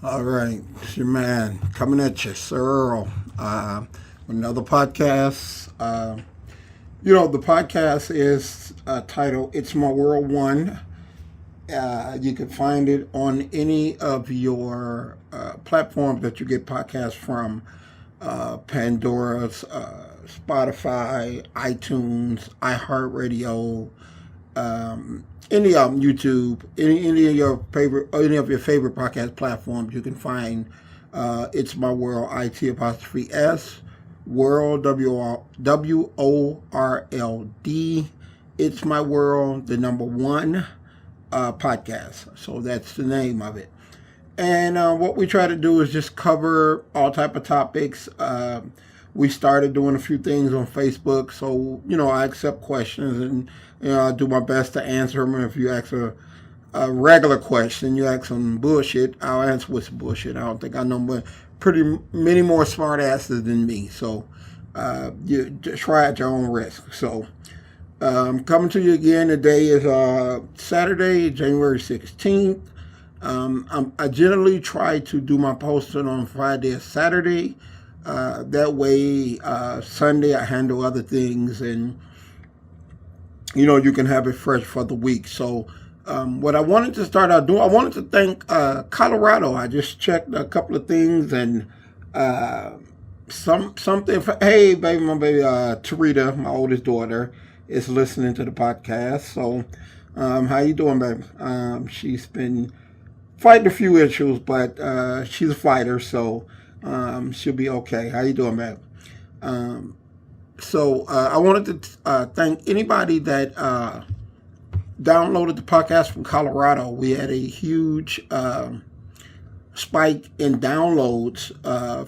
All right, it's your man coming at you, Sir-Earl. Another podcast. The podcast is titled "It's My World One." You can find it on any of your platforms that you get podcasts from: Pandora's, Spotify, iTunes, iHeartRadio, any of them, YouTube, any of your favorite podcast platforms. You can find It's My World, IT World, WORLD. It's My World, the number one podcast. So that's the name of it. And what we try to do is just cover all type of topics. We started doing a few things on Facebook, so I accept questions and I do my best to answer them. And if you ask a regular question, you ask some bullshit, I'll answer with some bullshit. I don't think I know pretty many more smart asses than me. So you just try at your own risk. So coming to you again. Today is Saturday, January 16th. I generally try to do my posting on Friday or Saturday. That way, Sunday I handle other things, and you can have it fresh for the week. So, what I wanted to start out doing, I wanted to thank Colorado. I just checked a couple of things, and something. Hey, baby, my baby, Tarita, my oldest daughter, is listening to the podcast. So, how you doing, baby? She's been fighting a few issues, but she's a fighter, so she'll be okay. How you doing, man? I wanted to thank anybody that downloaded the podcast from Colorado. We had a huge spike in downloads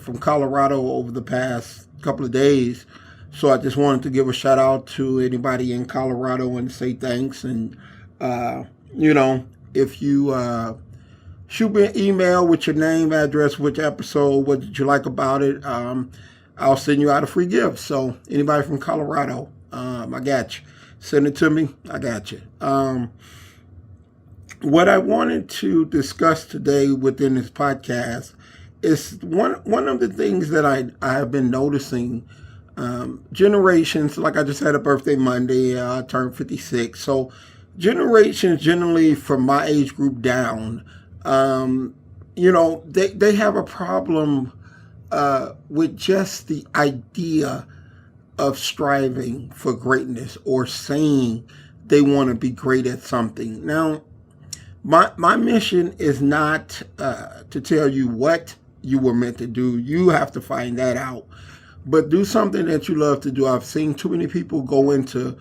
from Colorado over the past couple of days. So I just wanted to give a shout out to anybody in Colorado and say thanks. And, if you shoot me an email with your name, address, which episode, what did you like about it, I'll send you out a free gift. So anybody from Colorado, I got you. Send it to me. I got you. What I wanted to discuss today within this podcast is one of the things that I have been noticing. Generations, like I just had a birthday Monday, I turned 56. So generations generally from my age group down, they have a problem with just the idea of striving for greatness or saying they want to be great at something. Now, my mission is not to tell you what you were meant to do. You have to find that out. But do something that you love to do. I've seen too many people go into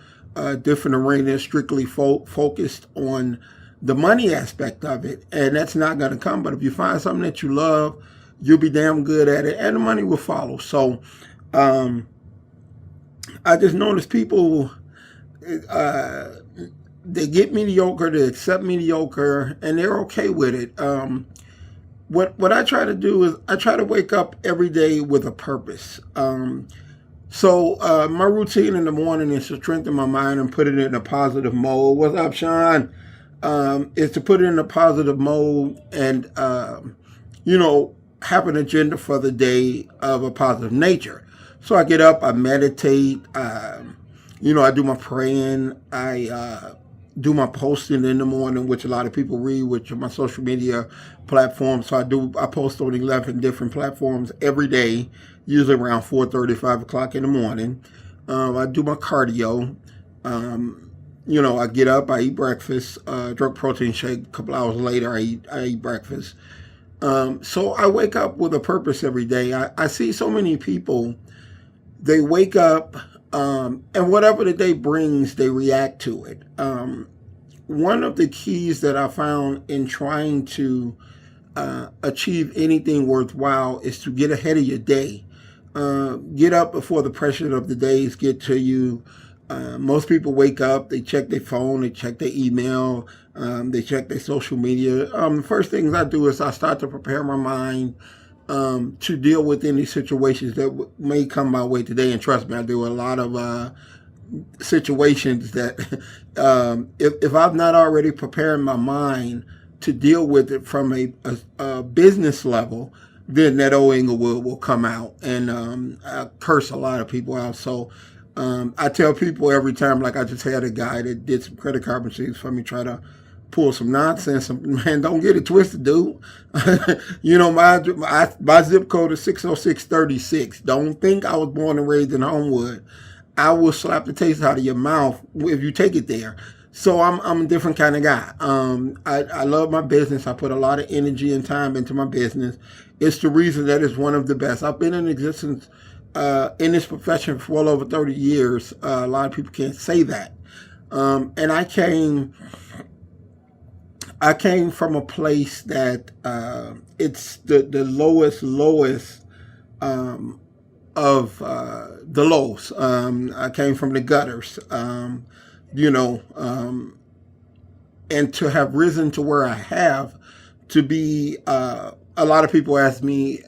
different arenas strictly focused on the money aspect of it, and that's not going to come. But if you find something that you love, you'll be damn good at it, and the money will follow. So I just notice people, they get mediocre, they accept mediocre, and they're okay with it. What I try to do is I try to wake up every day with a purpose. So my routine in the morning is to strengthen my mind and put it in a positive mode. What's up, Sean? Is to put it in a positive mode and, have an agenda for the day of a positive nature. So I get up, I meditate, I do my praying, I do my posting in the morning, which a lot of people read, which are my social media platforms. So I post on 11 different platforms every day, usually around 4:30, 5 o'clock in the morning. I do my cardio. I get up, I eat breakfast, drink protein shake. A couple hours later, I eat breakfast. So I wake up with a purpose every day. I see so many people, they wake up, and whatever the day brings, they react to it. One of the keys that I found in trying to achieve anything worthwhile is to get ahead of your day. Get up before the pressure of the days get to you. Most people wake up, they check their phone, they check their email, they check their social media. The first things I do is I start to prepare my mind to deal with any situations that may come my way today. And trust me, I do a lot of situations that if I've not already prepared my mind to deal with it from a business level, then that old Inglewood will come out, and I curse a lot of people out. So I tell people every time, like I just had a guy that did some credit card machines for me, try to pull some nonsense. Man, don't get it twisted, dude. My zip code is 60636. Don't think I was born and raised in Homewood. I will slap the taste out of your mouth if you take it there. So I'm a different kind of guy. I love my business. I put a lot of energy and time into my business. It's the reason that it's one of the best. I've been in existence in this profession for well over 30 years. A lot of people can't say that. And I came from a place that it's the lowest of the lows. I came from the gutters, and to have risen to where I have, to be, a lot of people ask me,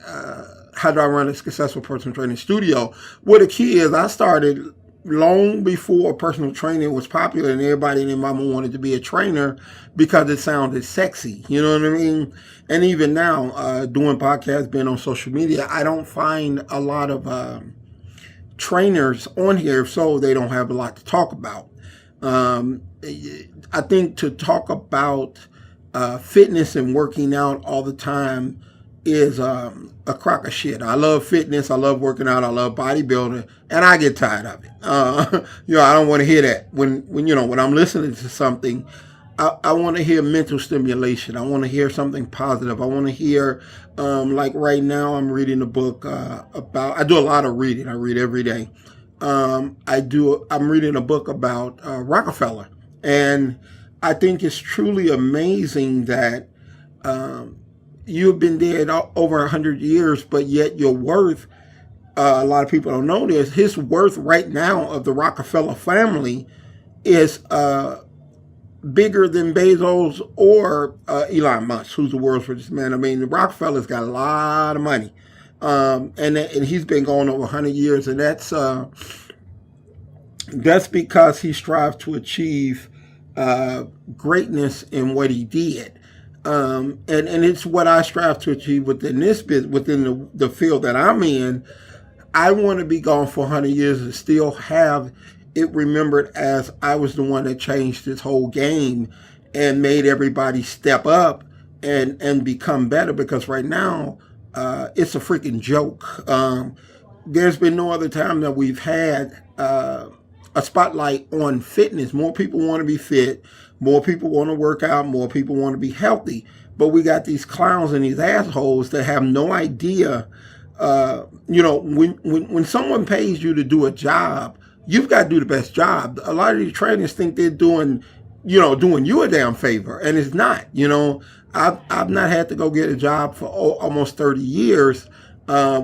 how do I run a successful personal training studio? Well, the key is I started long before personal training was popular and everybody and their mama wanted to be a trainer because it sounded sexy. You know what I mean? And even now, doing podcasts, being on social media, I don't find a lot of trainers on here, so they don't have a lot to talk about. I think to talk about fitness and working out all the time is a crock of shit. I love fitness. I love working out. I love bodybuilding, and I get tired of it. I don't want to hear that when I'm listening to something. I want to hear mental stimulation. I want to hear something positive. I want to hear, like right now, I'm reading a book about. I do a lot of reading. I read every day. I'm reading a book about Rockefeller, and I think it's truly amazing that you've been dead over 100 years, but yet your worth, a lot of people don't know this, his worth right now of the Rockefeller family is bigger than Bezos or Elon Musk, who's the world's richest man. I mean, the Rockefeller's got a lot of money, and he's been going over 100 years, and that's because he strived to achieve greatness in what he did. And it's what I strive to achieve within this business, within the field that I'm in. I want to be gone for 100 years and still have it remembered as I was the one that changed this whole game and made everybody step up and become better, because right now it's a freaking joke. There's been no other time that we've had a spotlight on fitness. More people want to be fit. More people want to work out. More people want to be healthy. But we got these clowns and these assholes that have no idea. When someone pays you to do a job, you've got to do the best job. A lot of these trainers think they're doing you a damn favor, and it's not. I've not had to go get a job for almost 30 years,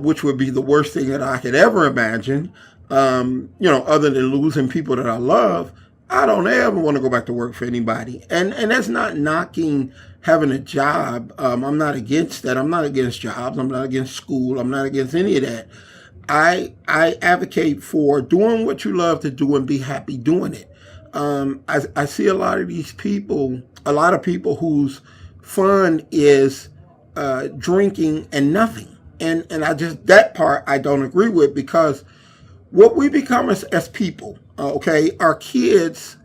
which would be the worst thing that I could ever imagine. Other than losing people that I love. I don't ever want to go back to work for anybody. And that's not knocking having a job. I'm not against that. I'm not against jobs. I'm not against school. I'm not against any of that. I advocate for doing what you love to do and be happy doing it. I see a lot of people whose fun is drinking and nothing. And that part I don't agree with, because what we become as people, our kids,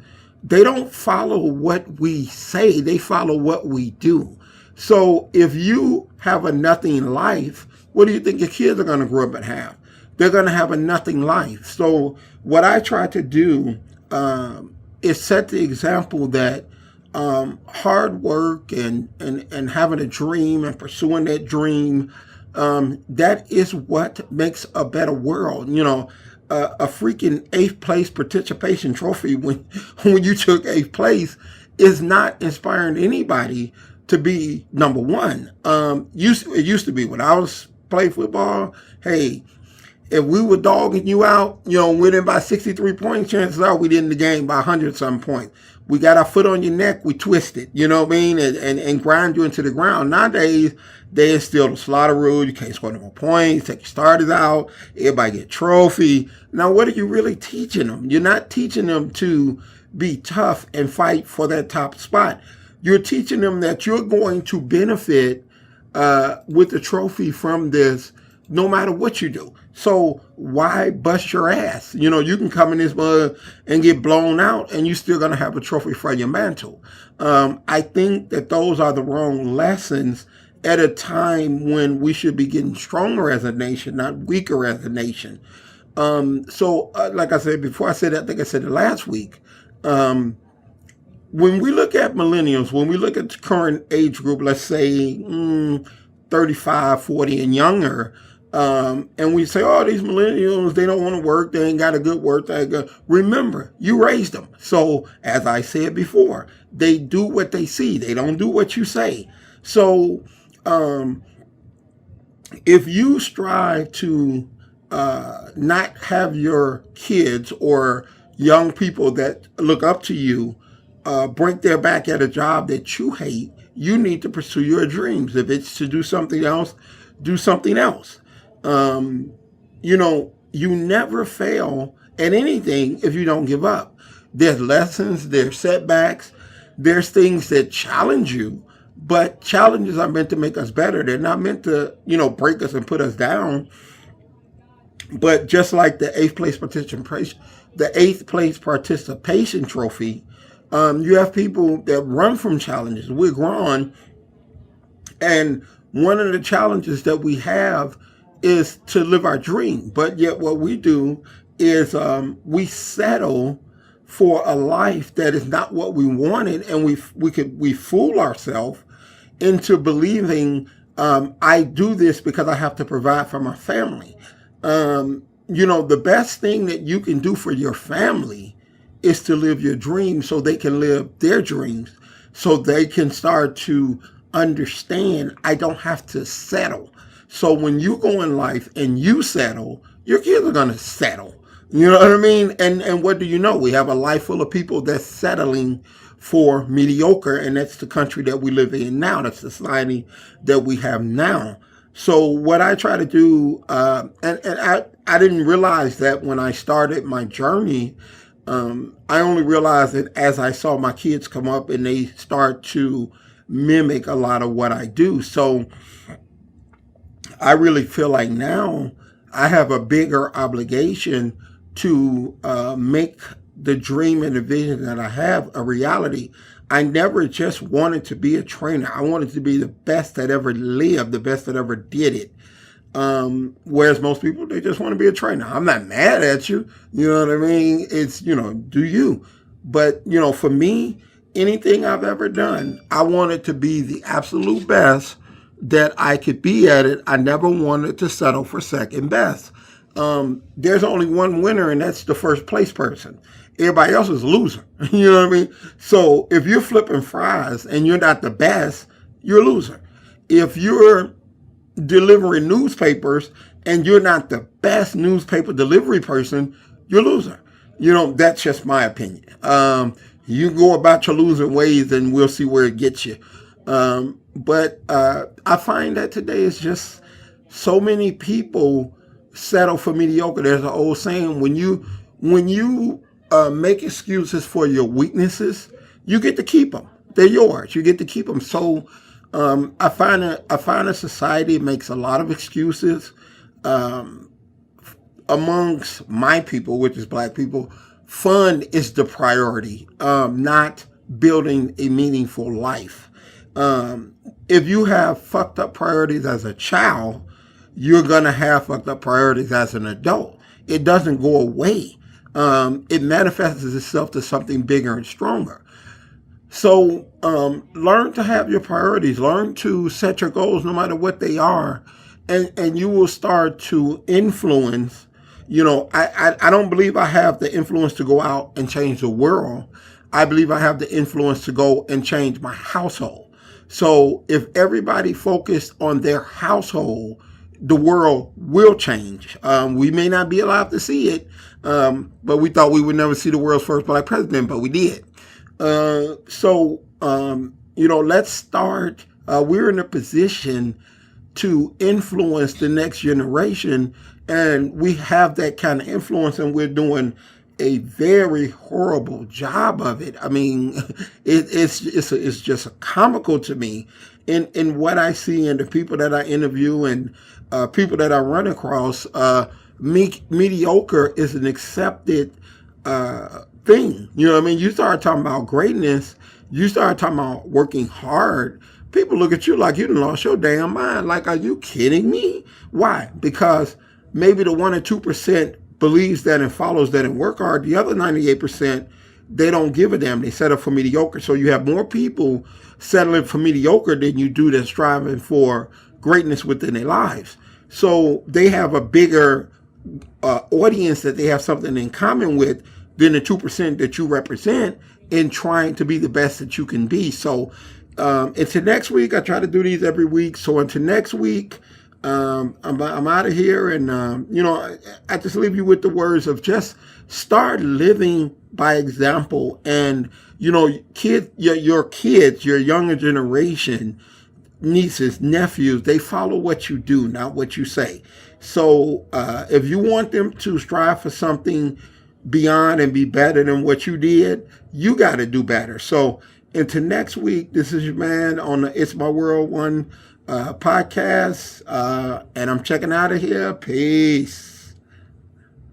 they don't follow what we say, they follow what we do. So if you have a nothing life, what do you think your kids are going to grow up and have? They're going to have a nothing life. So what I try to do is set the example that hard work and having a dream and pursuing that dream, that is what makes a better world. A freaking 8th place participation trophy when you took 8th place is not inspiring anybody to be number one. It used to be when I was playing football. Hey, if we were dogging you out, winning by 63 points, chances are we did in the game by 100-some points. We got our foot on your neck, we twisted, you know what I mean, and grind you into the ground. Nowadays, they instill the slaughter rule. You can't score no more points, take your starters out, everybody get a trophy. Now, what are you really teaching them? You're not teaching them to be tough and fight for that top spot. You're teaching them that you're going to benefit with the trophy from this, no matter what you do. So why bust your ass? You can come in this mug and get blown out, and you're still gonna have a trophy for your mantle. I think that those are the wrong lessons at a time when we should be getting stronger as a nation, not weaker as a nation. Like I said before, I think I said it last week. When we look at millennials, when we look at the current age group, let's say 35, 40 and younger, and we say, oh, these millennials, they don't want to work, they ain't got a good work ethic. Remember, you raised them. So, as I said before, they do what they see. They don't do what you say. So, if you strive to not have your kids or young people that look up to you break their back at a job that you hate, you need to pursue your dreams. If it's to do something else, do something else. You never fail at anything if you don't give up. There's lessons, there's setbacks, there's things that challenge you, but challenges are meant to make us better. They're not meant to, break us and put us down. But just like the eighth place participation trophy, you have people that run from challenges. We're grown, and one of the challenges that we have is to live our dream. But yet what we do is we settle for a life that is not what we wanted, and we fool ourselves into believing I do this because I have to provide for my family. The best thing that you can do for your family is to live your dreams so they can live their dreams, so they can start to understand I don't have to settle. So when you go in life and you settle, your kids are going to settle. You know what I mean? And what do you know? We have a life full of people that's settling for mediocre, and that's the country that we live in now. That's the society that we have now. So what I try to do, and I didn't realize that when I started my journey. I only realized it as I saw my kids come up and they start to mimic a lot of what I do. So I really feel like now I have a bigger obligation to make the dream and the vision that I have a reality. I never just wanted to be a trainer. I wanted to be the best that ever lived, the best that ever did it. Whereas most people, they just want to be a trainer. I'm not mad at you. You know what I mean? It's, do you. But, for me, anything I've ever done, I wanted to be the absolute best that I could be at it. I never wanted to settle for second best. There's only one winner, and that's the first place person. Everybody else is a loser. You know what I mean? So if you're flipping fries and you're not the best, you're a loser. If you're delivering newspapers and you're not the best newspaper delivery person, you're a loser. That's just my opinion. You go about your losing ways and we'll see where it gets you. But I find that today is just so many people settle for mediocre. There's an old saying, when you make excuses for your weaknesses, you get to keep them. They're yours. You get to keep them. So I find a society makes a lot of excuses amongst my people, which is black people. Fun is the priority, not building a meaningful life. If you have fucked up priorities as a child, you're going to have fucked up priorities as an adult. It doesn't go away. It manifests itself to something bigger and stronger. So learn to have your priorities. Learn to set your goals no matter what they are. And you will start to influence. I don't believe I have the influence to go out and change the world. I believe I have the influence to go and change my household. So if everybody focused on their household, the world will change. We may not be allowed to see it, but we thought we would never see the world's first black president, but we did. Let's start. We're in a position to influence the next generation, and we have that kind of influence, and we're doing a very horrible job of it. I mean, it's just comical to me in what I see and the people that I interview and people that I run across. Mediocre is an accepted thing. You know what I mean? You start talking about greatness, you start talking about working hard. People look at you like you done lost your damn mind. Like, are you kidding me? Why? Because maybe the 1 or 2% believes that and follows that and work hard. The other 98%, they don't give a damn. They settle for mediocre. So you have more people settling for mediocre than you do that's striving for greatness within their lives. So they have a bigger audience that they have something in common with than the 2% that you represent in trying to be the best that you can be. So until next week, I try to do these every week. So until next week, I'm out of here. And, I just leave you with the words of just start living by example. And, kids, your kids, your younger generation, nieces, nephews, they follow what you do, not what you say. So if you want them to strive for something beyond and be better than what you did, you got to do better. So until next week, this is your man on the It's My World One podcast, and I'm checking out of here. Peace.